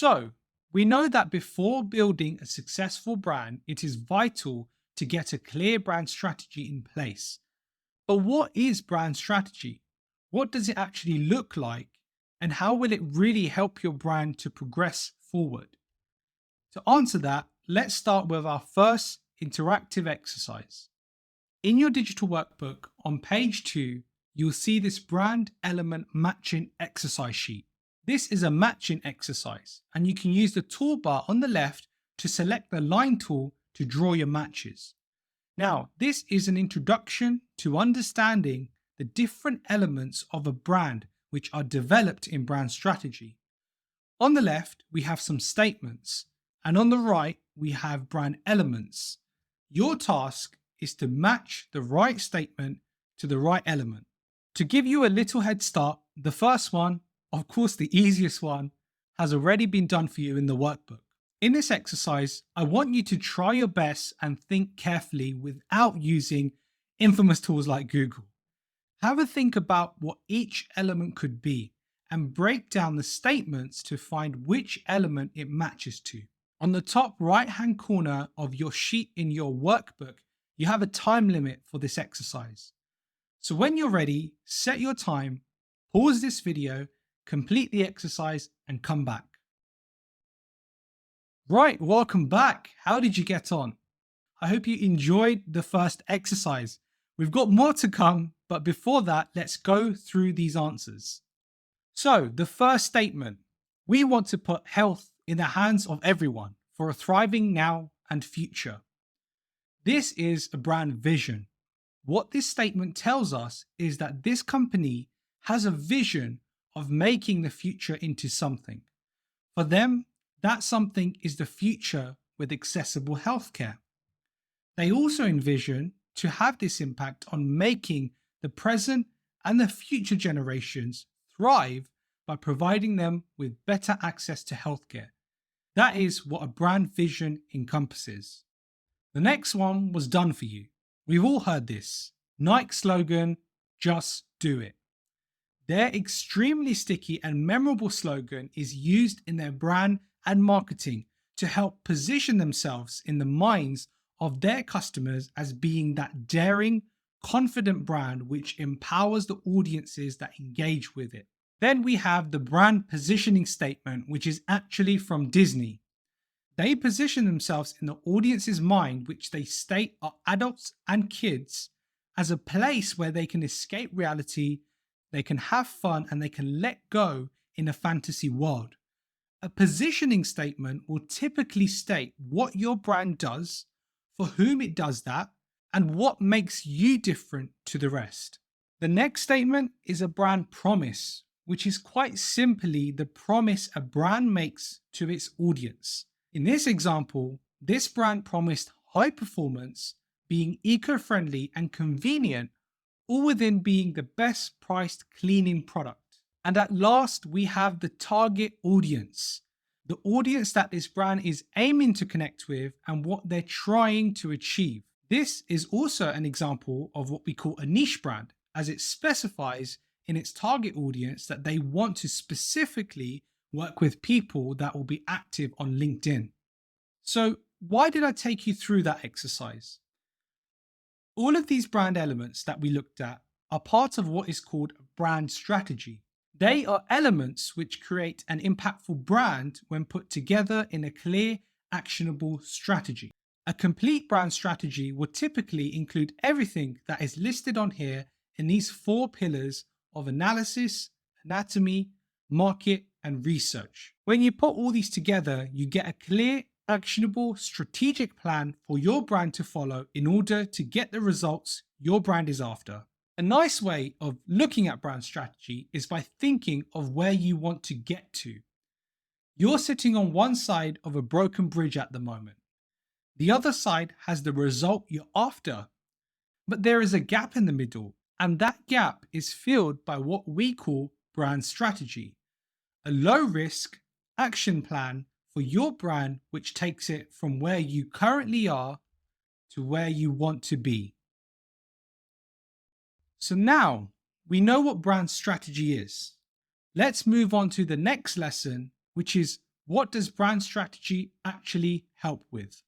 So, we know that before building a successful brand, it is vital to get a clear brand strategy in place. But what is brand strategy? What does it actually look like? And how will it really help your brand to progress forward? To answer that, let's start with our first interactive exercise. In your digital workbook on page 2, you'll see this brand element matching exercise sheet. This is a matching exercise, and you can use the toolbar on the left to select the line tool to draw your matches. Now, this is an introduction to understanding the different elements of a brand which are developed in brand strategy. On the left, we have some statements, and on the right, we have brand elements. Your task is to match the right statement to the right element. To give you a little head start, the first one, of course the easiest one, has already been done for you in the workbook. In this exercise, I want you to try your best and think carefully without using infamous tools like Google. Have a think about what each element could be and break down the statements to find which element it matches to. On the top right-hand corner of your sheet in your workbook, you have a time limit for this exercise. So when you're ready, set your time, pause this video, complete the exercise, and come back. Right, welcome back. How did you get on? I hope you enjoyed the first exercise. We've got more to come, but before that, let's go through these answers. So, the first statement, we want to put health in the hands of everyone for a thriving now and future. This is a brand vision. What this statement tells us is that this company has a vision of making the future into something. For them, that something is the future with accessible healthcare. They also envision to have this impact on making the present and the future generations thrive by providing them with better access to healthcare. That is what a brand vision encompasses. The next one was done for you. We've all heard this. Nike slogan, just do it. Their extremely sticky and memorable slogan is used in their brand and marketing to help position themselves in the minds of their customers as being that daring, confident brand which empowers the audiences that engage with it. Then we have the brand positioning statement, which is actually from Disney. They position themselves in the audience's mind, which they state are adults and kids, as a place where they can escape reality, they can have fun, and they can let go in a fantasy world. A positioning statement will typically state what your brand does, for whom it does that, and what makes you different to the rest. The next statement is a brand promise, which is quite simply the promise a brand makes to its audience. In this example, this brand promised high performance, being eco-friendly and convenient, all within being the best priced cleaning product. And at last, we have the target audience, the audience that this brand is aiming to connect with and what they're trying to achieve. This is also an example of what we call a niche brand, as it specifies in its target audience that they want to specifically work with people that will be active on LinkedIn. So why did I take you through that exercise? All of these brand elements that we looked at are part of what is called a brand strategy. They are elements which create an impactful brand when put together in a clear, actionable strategy. A complete brand strategy would typically include everything that is listed on here in these 4 pillars of analysis, anatomy, market, and research. When you put all these together, you get a clear, actionable, strategic plan for your brand to follow in order to get the results your brand is after. A nice way of looking at brand strategy is by thinking of where you want to get to. You're sitting on one side of a broken bridge at the moment. The other side has the result you're after. But there is a gap in the middle, and that gap is filled by what we call brand strategy, a low-risk action plan for your brand which takes it from where you currently are to where you want to be. So now we know what brand strategy is. Let's move on to the next lesson, which is What does brand strategy actually help with?